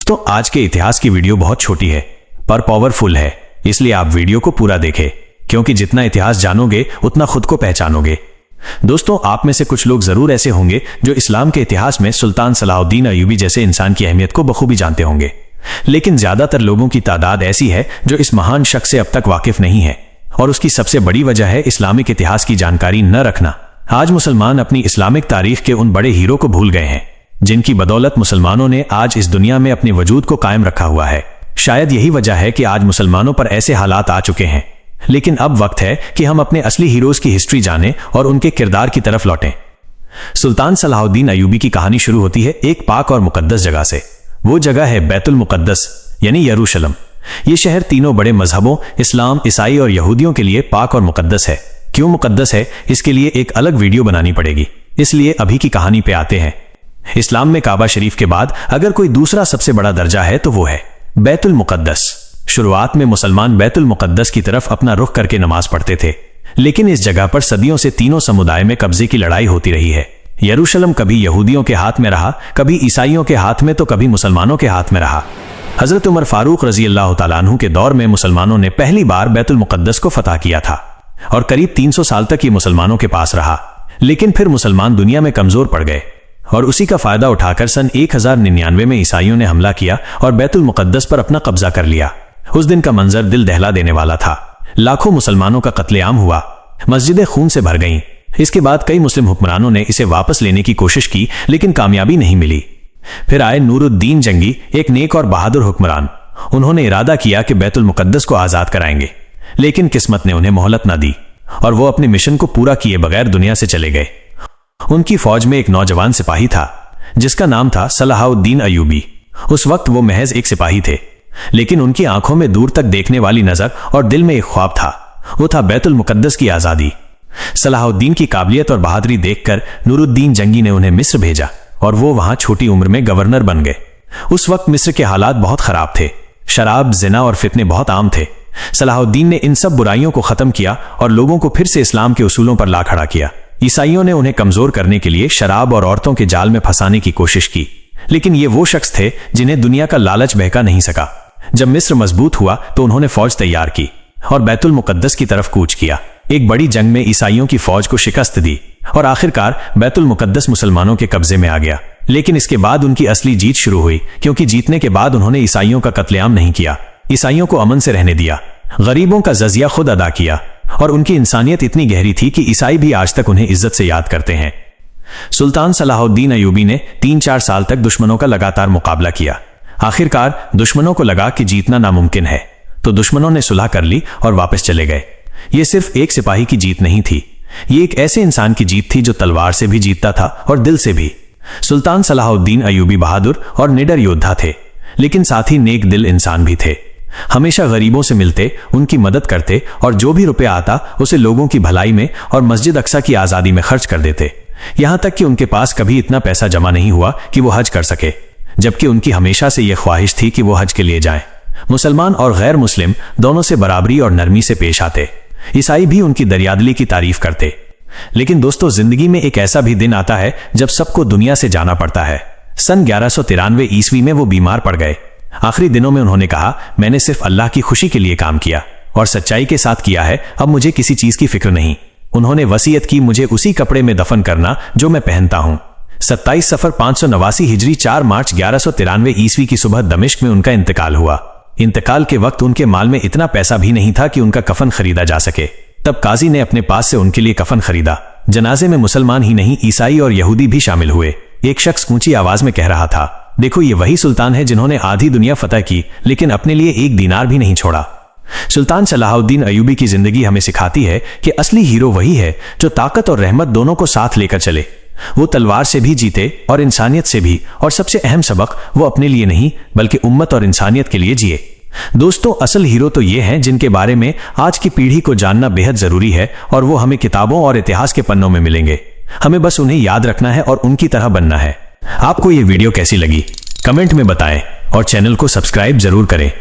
तो आज के इतिहास की वीडियो बहुत छोटी है पर पावरफुल है, इसलिए आप वीडियो को पूरा देखें, क्योंकि जितना इतिहास जानोगे उतना खुद को पहचानोगे। दोस्तों, आप में से कुछ लोग जरूर ऐसे होंगे जो इस्लाम के इतिहास में सुल्तान सलाहुद्दीन अय्यूबी जैसे इंसान की अहमियत को बखूबी जानते होंगे, लेकिन ज्यादातर लोगों की तादाद ऐसी है जो इस महान शख्स से अब तक वाकिफ नहीं है, और उसकी सबसे बड़ी वजह है इस्लामिक इतिहास की जानकारी न रखना। आज मुसलमान अपनी इस्लामिक तारीख के उन बड़े हीरो को भूल गए हैं जिनकी बदौलत मुसलमानों ने आज इस दुनिया में अपने वजूद को कायम रखा हुआ है। शायद यही वजह है कि आज मुसलमानों पर ऐसे हालात आ चुके हैं, लेकिन अब वक्त है कि हम अपने असली हीरोज की हिस्ट्री जानें और उनके किरदार की तरफ लौटें। सुल्तान सलाहुद्दीन अय्यूबी की कहानी शुरू होती है एक पाक और मुकद्दस जगह से। वो जगह है बैतुल मुकद्दस यानी यरूशलम। ये शहर तीनों बड़े मजहबों इस्लाम, ईसाई और यहूदियों के लिए पाक और मुकद्दस है। क्यों मुकद्दस है, इसके लिए एक अलग वीडियो बनानी पड़ेगी, इसलिए अभी की कहानी पे आते हैं। इस्लाम में काबा शरीफ के बाद अगर कोई दूसरा सबसे बड़ा दर्जा है तो वो है बैतुल मुकद्दस। शुरुआत में मुसलमान बैतुल मुकद्दस की तरफ अपना रुख करके नमाज पढ़ते थे, लेकिन इस जगह पर सदियों से तीनों समुदाय में कब्जे की लड़ाई होती रही है। यरूशलम कभी यहूदियों के हाथ में रहा, कभी ईसाइयों के हाथ में, तो कभी मुसलमानों के हाथ में रहा। हजरत उमर फारूक रजी अल्लाह तआला अन्हु के दौर में मुसलमानों ने पहली बार बैतुल मुकद्दस को फतह किया था और करीब 300 साल तक ये मुसलमानों के पास रहा। लेकिन फिर मुसलमान दुनिया में कमजोर पड़ गए और उसी का फायदा उठाकर सन 1099 में ईसाइयों ने हमला किया और बैतुल मुकद्दस पर अपना कब्जा कर लिया। उस दिन का मंजर दिल दहला देने वाला था। लाखों मुसलमानों का कत्लेआम हुआ, मस्जिदें खून से भर गईं। इसके बाद कई मुस्लिम हुक्मरानों ने इसे वापस लेने की कोशिश की, लेकिन कामयाबी नहीं मिली। फिर आए नूरुद्दीन जंगी, एक नेक और बहादुर हुक्मरान। उन्होंने इरादा किया कि बैतुल मुकद्दस को आजाद कराएंगे, लेकिन किस्मत ने उन्हें मोहलत न दी और वो अपने मिशन को पूरा किए बगैर दुनिया से चले गए। उनकी फौज में एक नौजवान सिपाही था जिसका नाम था सलाहुद्दीन अय्यूबी। उस वक्त वो महज एक सिपाही थे, लेकिन उनकी आंखों में दूर तक देखने वाली नजर और दिल में एक ख्वाब था। वो था बैतुल मुकद्दस की आजादी। सलाहुद्दीन की काबिलियत और बहादुरी देखकर नूरुद्दीन जंगी ने उन्हें मिस्र भेजा और वो वहां छोटी उम्र में गवर्नर बन गए। उस वक्त मिस्र के हालात बहुत खराब थे। शराब, जिना और फितने बहुत आम थे। सलाहुद्दीन ने इन सब बुराइयों को खत्म किया और लोगों को फिर से इस्लाम के उसूलों पर ला खड़ा किया। ईसाइयों ने उन्हें कमजोर करने के लिए शराब और औरतों के जाल में फंसाने की कोशिश की, लेकिन ये वो शख्स थे जिन्हें दुनिया का लालच बहका नहीं सका। जब मिस्र मजबूत हुआ तो उन्होंने फौज तैयार की और बैतुल मुकद्दस की तरफ कूच किया। एक बड़ी जंग में ईसाइयों की फौज को शिकस्त दी और आखिरकार बैतुल मुकद्दस मुसलमानों के कब्जे में आ गया। लेकिन इसके बाद उनकी असली जीत शुरू हुई, क्योंकि जीतने के बाद उन्होंने ईसाइयों का कत्लेआम नहीं किया, ईसाइयों को अमन से रहने दिया, गरीबों का जजिया खुद अदा किया, और उनकी इंसानियत इतनी गहरी थी कि ईसाई भी आज तक उन्हें इज्जत से याद करते हैं। सुल्तान सलाहुद्दीन अय्यूबी ने 3-4 साल तक दुश्मनों का लगातार मुकाबला किया। आखिरकार दुश्मनों को लगा कि जीतना नामुमकिन है, तो दुश्मनों ने सुलह कर ली और वापस चले गए। ये सिर्फ एक सिपाही की जीत नहीं थी, ये एक ऐसे इंसान की जीत थी जो तलवार से भी जीतता था और दिल से भी। सुल्तान सलाहुद्दीन अय्यूबी बहादुर और निडर योद्धा थे, लेकिन साथ ही नेक दिल इंसान भी थे। हमेशा गरीबों से मिलते, उनकी मदद करते और जो भी रुपया आता उसे लोगों की भलाई में और मस्जिद अक्सा की आजादी में खर्च कर देते। यहां तक कि उनके पास कभी इतना पैसा जमा नहीं हुआ कि वो हज कर सके, जबकि उनकी हमेशा से यह ख्वाहिश थी कि वो हज के लिए जाएं। मुसलमान और गैर मुस्लिम दोनों से बराबरी और नरमी से पेश आते। ईसाई भी उनकी दरियादिली की तारीफ करते। लेकिन दोस्तों, जिंदगी में एक ऐसा भी दिन आता है जब सबको दुनिया से जाना पड़ता है। सन 1193 ईस्वी में वो बीमार पड़ गए। आखिरी दिनों में उन्होंने कहा, मैंने सिर्फ अल्लाह की खुशी के लिए काम किया और सच्चाई के साथ किया है, अब मुझे किसी चीज की फिक्र नहीं। उन्होंने वसीयत की, मुझे उसी कपड़े में दफन करना जो मैं पहनता हूं। 27 सफर 589 हिजरी 4 मार्च 1193 ईस्वी की सुबह दमिश्क में उनका इंतकाल हुआ। इंतकाल के वक्त उनके माल में इतना पैसा भी नहीं था कि उनका कफन खरीदा जा सके। तब काजी ने अपने पास से उनके लिए कफन खरीदा। जनाजे में मुसलमान ही नहीं, ईसाई और यहूदी भी शामिल हुए। एक शख्स ऊंची आवाज में कह रहा था, देखो ये वही सुल्तान है जिन्होंने आधी दुनिया फतह की, लेकिन अपने लिए एक दीनार भी नहीं छोड़ा। सुल्तान सलाहुद्दीन अय्यूबी की जिंदगी हमें सिखाती है कि असली हीरो वही है जो ताकत और रहमत दोनों को साथ लेकर चले। वो तलवार से भी जीते और इंसानियत से भी, और सबसे अहम सबक, वो अपने लिए नहीं बल्कि उम्मत और इंसानियत के लिए जिए। दोस्तों, असल हीरो तो ये हैं जिनके बारे में आज की पीढ़ी को जानना बेहद जरूरी है, और वो हमें किताबों और इतिहास के पन्नों में मिलेंगे। हमें बस उन्हें याद रखना है और उनकी तरह बनना है। आपको ये वीडियो कैसी लगी कमेंट में बताएं और चैनल को सब्सक्राइब जरूर करें।